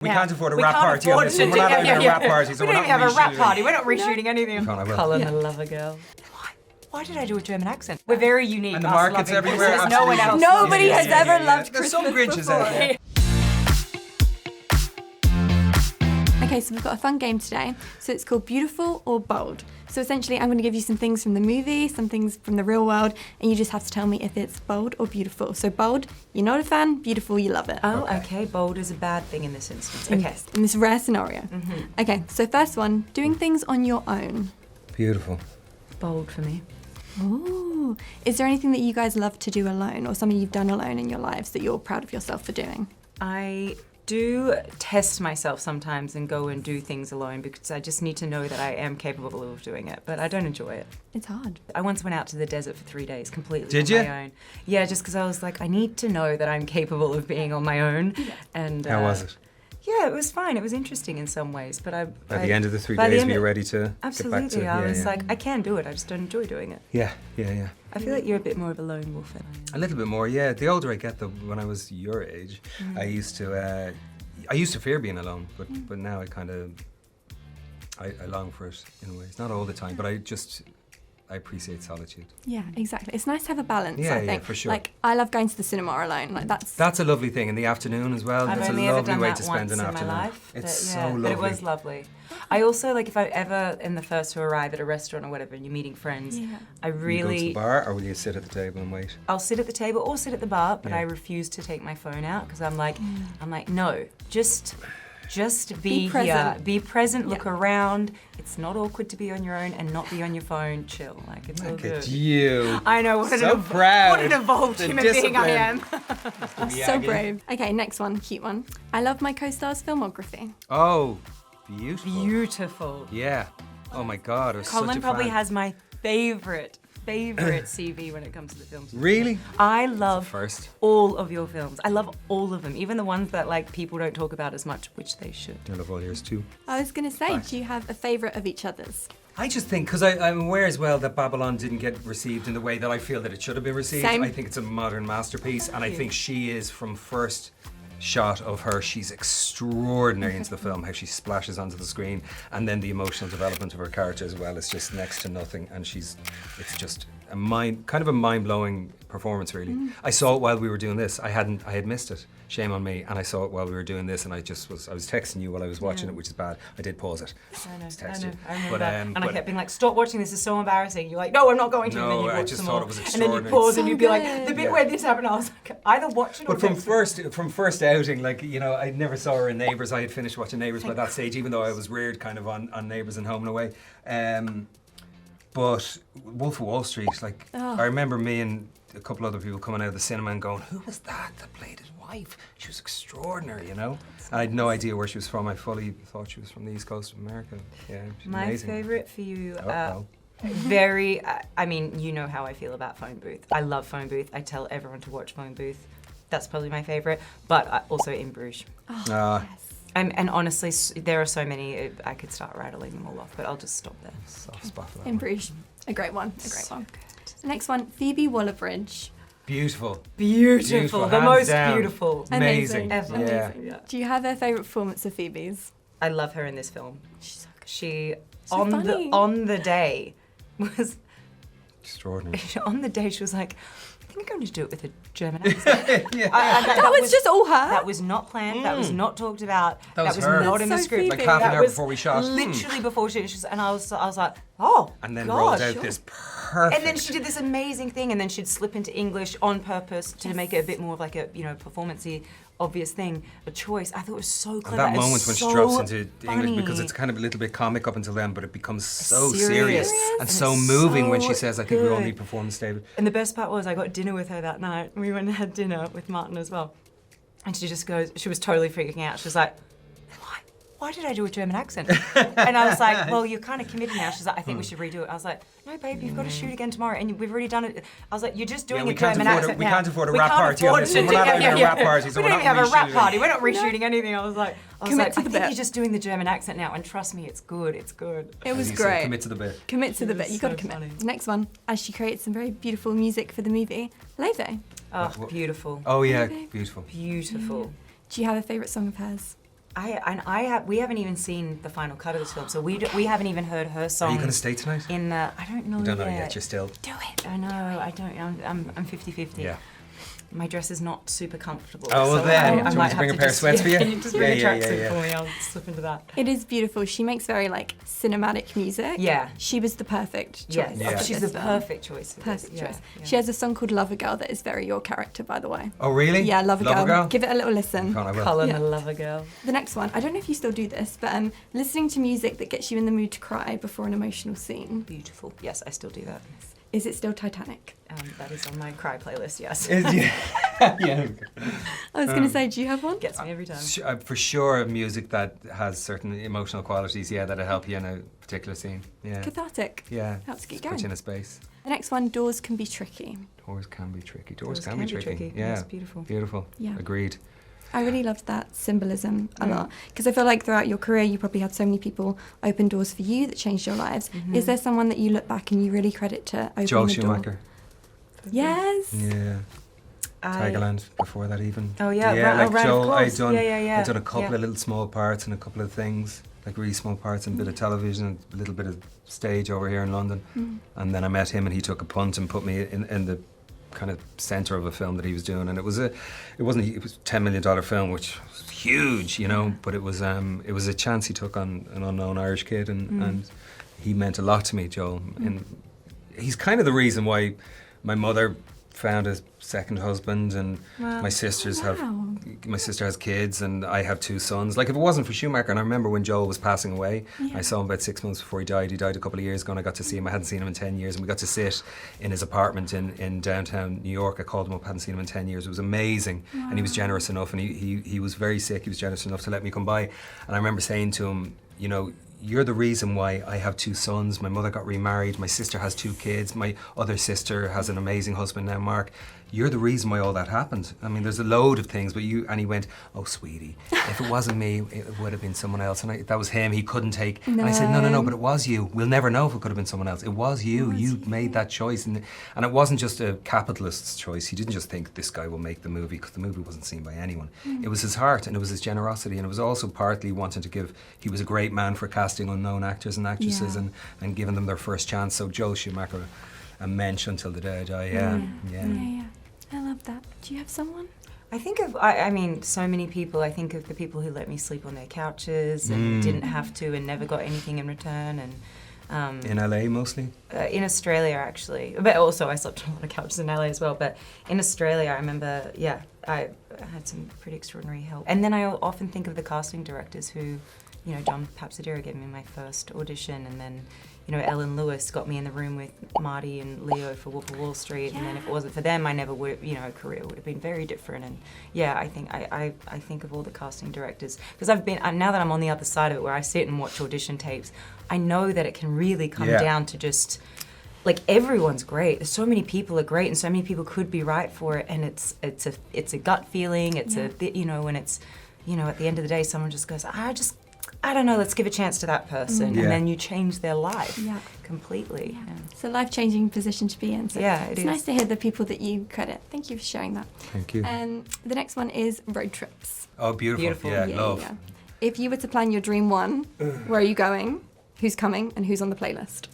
We can't afford a rap party on this one. We're not having a rap party, so we don't even have a rap party. We're not reshooting anything. Colin, I love a girl. Why did I do a German accent? We're very unique. And the market's everywhere. There's no one else. Nobody has ever loved There's Christmas some Grinches before. out there. Okay, so we've got a fun game today. So it's called Beautiful or Bold. So essentially, I'm going to give you some things from the movie, some things from the real world, and you just have to tell me if it's bold or beautiful. So bold, you're not a fan. Beautiful, you love it. Oh, okay. Bold is a bad thing in this instance. Okay. In this rare scenario. Okay, so first one, doing things on your own. Beautiful. Bold for me. Ooh. Is there anything that you guys love to do alone, or something you've done alone in your lives that you're proud of yourself for doing? I do test myself sometimes and go and do things alone because I just need to know that I am capable of doing it, but I don't enjoy it. It's hard. I once went out to the desert for 3 days completely Did on you? my own. Yeah, just because I was like, I need to know that I'm capable of being on my own. And How was it? Yeah, it was fine. It was interesting in some ways, but By the end of the 3 days, were you ready to get back to Absolutely. I was like, I can do it. I just don't enjoy doing it. Yeah. I feel like you're a bit more of a lone wolf than I am. A little bit more, yeah. The older I get, though, when I was your age, I used to fear being alone, but now I kind of, I long for it in ways. Not all the time, but I appreciate solitude. Yeah, exactly. It's nice to have a balance, Yeah, I think. yeah, for sure. Like, I love going to the cinema alone. Like, that's a lovely thing in the afternoon as well. I've It's a only ever lovely done way that to spend once an in afternoon. my life. It's but, so lovely. But it was lovely. I also, like, if I ever am the first to arrive at a restaurant or whatever and you're meeting friends, I Will you go to really... the bar, or will you sit at the table and wait? I'll sit at the table or sit at the bar, but Yeah. I refuse to take my phone out because I'm like, no, just be here, present. be present, look around. It's not awkward to be on your own and not be on your phone. Chill, like it's all Look good. at you. I know what So proud. What an evolved The human being I am. so brave. Okay, next one, cute one. I love my co-star's filmography. Oh, beautiful. Beautiful. Yeah. Oh my God, I was such Colin a probably fan. has my favorite CV when it comes to the films. Really? I love First. all of your films. I love all of them, even the ones that like people don't talk about as much, which they should. I love all yours too. I was going to say, do you have a favourite of each other's? I just think, because I'm aware as well that Babylon didn't get received in the way that I feel that it should have been received. Same. I think it's a modern masterpiece, and I think she is, from first shot of her, she's extraordinary into the film, how she splashes onto the screen, and then the emotional development of her character as well is just next to nothing, and it's just a kind of a mind-blowing performance, really. I saw it while we were doing this. I had missed it. Shame on me. And I saw it while we were doing this, and I was texting you while I was watching it, which is bad. I did pause it. I know. I I remember that. And I kept being like, stop watching, this is so embarrassing. You're like, no, I'm not going to. No, and then you I watch just some thought more. it was And then you extraordinary. pause and So you'd be like, good. the bit where this happened, I was like, either watch it or But from don't. first outing, like, you know, I never saw her in Neighbours. I had finished watching Neighbours by that stage, even though I was reared kind of on Neighbours and Home and Away. But Wolf of Wall Street, like, I remember me and a couple other people coming out of the cinema and going, who was that played his wife? She was extraordinary, you know? And I had no idea where she was from. I fully thought she was from the East Coast of America. Yeah, she's My amazing. favourite for you, Uh-oh. I mean, you know how I feel about Phone Booth. I love Phone Booth. I tell everyone to watch Phone Booth. That's probably my favourite, but also In Bruges. Yes. And honestly, there are so many, I could start rattling them all off, but I'll just stop there. Soft spot for that In one. Bruges. A great one. Next one, Phoebe Waller-Bridge. Beautiful. Beautiful. The hands most down. beautiful. Amazing. Ever. Yeah. Amazing. Do you have a favourite performance of Phoebe's? I love her in this film. She's so good. She So funny. on the day was Extraordinary. on the day she was like, I think I'm going to do it with a German accent. That was just all her. That was not planned. That was not talked about. That was was her. not in the That's so script. Phoebe. Like half an That hour was before we shot. Literally before she was, and I was like, oh, And then God, rolled out sure. this perfect. And then she did this amazing thing, and then she'd slip into English on purpose to make it a bit more of like a, you know, performance-y, obvious thing, a choice. I thought it was so And clever. that and moment when she so drops into English, funny. because it's kind of a little bit comic up until then, but it becomes so serious Serious. and And so it's moving when so she says, I think we all good. need performance, David. And the best part was I got dinner with her that night. We went and had dinner with Martin as well. And she just goes, she was totally freaking out. She was like, why did I do a German accent? And I was like, well, you're kind of committed now. She's like, I think we should redo it. I was like, no, babe, you've got to shoot again tomorrow. And we've already done it. I was like, you're just doing we a can't German afford accent we now. can't afford a We rap can't party on afford this to one. We're do- not having a rap party, so we we're don't not even have a rap reshooting. party. We're not reshooting anything. I was like, Commit to I the think bit. you're just doing the German accent now. And trust me, it's good. It's good. It was As you said, great. Commit to the bit. Commit to the It bit. was You got to so commit. funny. Next one, as she creates some very beautiful music for the movie, Laufey. Oh, beautiful. Oh yeah, babe. beautiful. Beautiful. Do you have a favourite song of hers? We haven't even seen the final cut of this film, so we haven't even heard her song. Are you going to stay tonight? I don't know. You don't know yet. yet. You're still. Do it. I know. I don't. I'm 50-50. Yeah. My dress is not super comfortable. Oh, well so then. I Do you want might me to bring have a pair of sweats for you? Can you just bring a tracksuit for me? I'll slip into that. It is beautiful. She makes very like cinematic music. Yeah. She was the perfect choice. Yes. Yeah. for She's this the film. perfect choice. For Perfect this. choice. Yeah. She has a song called Lover Girl that is very your character, by the way. Oh, really? Yeah, Lover Lover Girl. Girl? Give it a little listen. Can't I will. Colin, Yeah. the lover girl. The next one, I don't know if you still do this, but listening to music that gets you in the mood to cry before an emotional scene. Beautiful. Yes, I still do that. Is it still Titanic? That is on my cry playlist. Yes. Yeah. I was going to say, do you have one? Gets me every time. For sure, music that has certain emotional qualities, yeah, that'll help you in a particular scene. Yeah. Cathartic. Yeah. Helps get Put you going. in a space. The next one, doors can be tricky. Doors can be tricky. Doors can be tricky. Yeah. It's beautiful. Beautiful. Yeah. Agreed. I really loved that symbolism a lot because I feel like throughout your career you probably had so many people open doors for you that changed your lives. Is there someone that you look back and you really credit to opening Joel the door? Schumacher. Yes. Yeah. Tigerland before that even. Oh, yeah, Yeah, right, like right, of Joel, course. Yeah. I'd done a couple Yeah. of little small parts and a couple of things, like really small parts and a bit of television, a little bit of stage over here in London. And then I met him and he took a punt and put me in the kind of centre of a film that he was doing, and it was a $10 million film, which was huge, you know, but it was a chance he took on an unknown Irish kid, and he meant a lot to me, Joel. And he's kind of the reason why my mother found a second husband, and Wow. my sisters Wow. my sister has kids, and I have two sons. Like, if it wasn't for Schumacher, and I remember when Joel was passing away, I saw him about 6 months before he died. He died a couple of years ago, and I got to see him. I hadn't seen him in 10 years, and we got to sit in his apartment in downtown New York. I called him up, hadn't seen him in 10 years. It was amazing, and he was generous enough, and he was very sick. He was generous enough to let me come by, and I remember saying to him, you know, you're the reason why I have two sons. My mother got remarried. My sister has two kids. My other sister has an amazing husband now, Mark. You're the reason why all that happened. I mean, there's a load of things, but you... And he went, oh, sweetie, if it wasn't me, it would have been someone else. And that was him. He couldn't take... And I said, no, but it was you. We'll never know if it could have been someone else. It was you. You made that choice. And it wasn't just a capitalist's choice. He didn't just think this guy will make the movie, because the movie wasn't seen by anyone. It was his heart, and it was his generosity, and it was also partly wanting to give... He was a great man for casting unknown actors and actresses and giving them their first chance. So Joel Schumacher, a mensch until the day I die. Yeah. I love that. Do you have someone? I think of, I mean, so many people. I think of the people who let me sleep on their couches and didn't have to and never got anything in return. And In LA mostly? in Australia, actually. But also, I slept on a lot of couches in LA as well. But in Australia, I remember, I had some pretty extraordinary help. And then I often think of the casting directors who, you know, John Papsadero gave me my first audition, and then, you know, Ellen Lewis got me in the room with Marty and Leo for Wolf of Wall Street, and then if it wasn't for them, I never would, you know, a career would have been very different. And yeah, I think I think of all the casting directors, because I've been, now that I'm on the other side of it, where I sit and watch audition tapes, I know that it can really come down to just, like, everyone's great. There's so many people are great, and so many people could be right for it, and it's a gut feeling. It's you know, when it's, you know, at the end of the day, someone just goes, I don't know, let's give a chance to that person. And then you change their life completely. Yeah. It's a life-changing position to be in. So It it's is. nice to hear the people that you credit. Thank you for sharing that. Thank you. The next one is road trips. Oh, beautiful. Yeah, love. If you were to plan your dream one, where are you going? Who's coming? And who's on the playlist?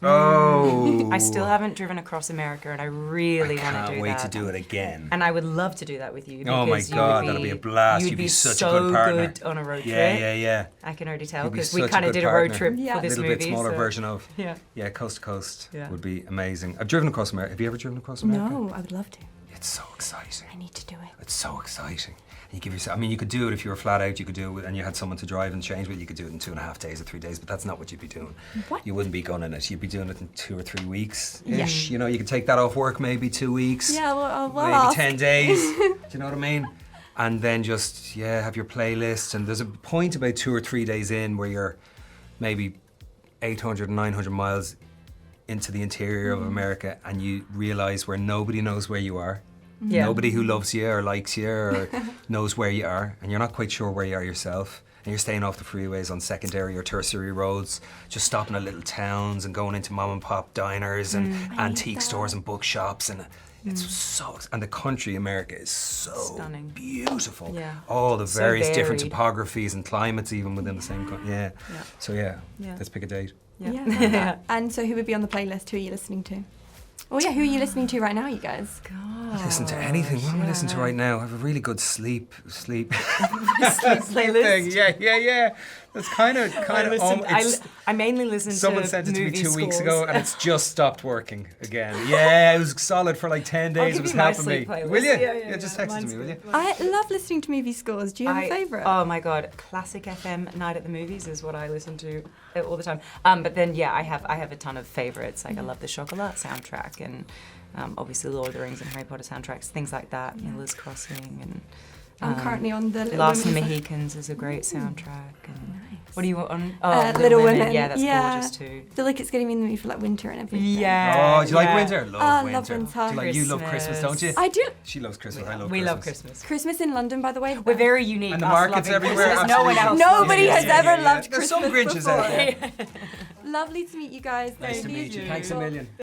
Oh. I still haven't driven across America, and I really want to do that. Can't wait to do it again. And I would love to do that with you. Oh my because you God, would that'll be a blast. You'd be such a good partner. good on a road trip. Yeah. I can already tell, You'd be because we such a kind of good did a road partner. trip Yeah. for A this little movie. bit smaller so- version of. Yeah. Coast to coast Yeah. would be amazing. I've driven across America. Have you ever driven across America? No, I would love to. It's so exciting. I need to do it. It's so exciting. You give yourself, I mean, you could do it if you were flat out, you could do it with, and you had someone to drive and change with, you could do it in 2.5 days or 3 days, but that's not what you'd be doing. What? You wouldn't be gunning it. You'd be doing it in 2 or 3 weeks-ish. You know, you could take that off work maybe 2 weeks. Yeah, well, maybe ask. 10 days. Do you know what I mean? And then just, have your playlist. And there's a point about 2 or 3 days in where you're maybe 800, 900 miles into the interior of America, and you realise where nobody knows where you are. Yeah. Nobody who loves you or likes you or knows where you are, and you're not quite sure where you are yourself. And you're staying off the freeways on secondary or tertiary roads, just stopping at little towns and going into mom and pop diners and antique stores and bookshops, and It's so, and the country America is so Stunning. beautiful. Yeah. All the So various different varied. topographies and climates even within the same country. Yeah. Yeah. So yeah, Yeah. let's pick a date. Yeah. love that. And so who would be on the playlist? Who are you listening to? Oh yeah, who are you listening to right now, you guys? God. Listen to anything. What am I yeah, listening to no. right now? I have a really good sleep Playlist. Yeah. That's kind of I mainly listen someone to sent it to me movie 2 weeks scores. ago, and it's just stopped working again. Yeah, it was solid for like 10 days. give It was you my helping me. sleep playlist. Will you? Yeah, Just yeah. text it to Mine's me, will you? good. I love listening to movie scores. Do you have a favourite? Oh my god, classic FM Night at the Movies is what I listen to all the time. But then yeah, I have a ton of favourites. Like I love the Chocolat soundtrack and obviously Lord of the Rings and Harry Potter soundtracks, things like that. Miller's Crossing and I'm currently on the Little Last of the Women. Mohicans is a great soundtrack. And Nice. what do you want on? Oh, Little Women. Yeah, that's gorgeous too. I feel like it's getting me in the mood for like winter and everything. Yeah. Oh, do you like yeah. winter? Love I winter. love winter. Do you like, you love Christmas, don't you? I do. She loves Christmas. I love We Christmas. love Christmas. Christmas in London, by the way. We're very unique. And the us markets loving everywhere, Christmas. No one else. absolutely. Nobody has ever loved There's some Christmas Grinches out before. there. Lovely to meet you guys. Nice to Thank meet you. you. Thanks a million.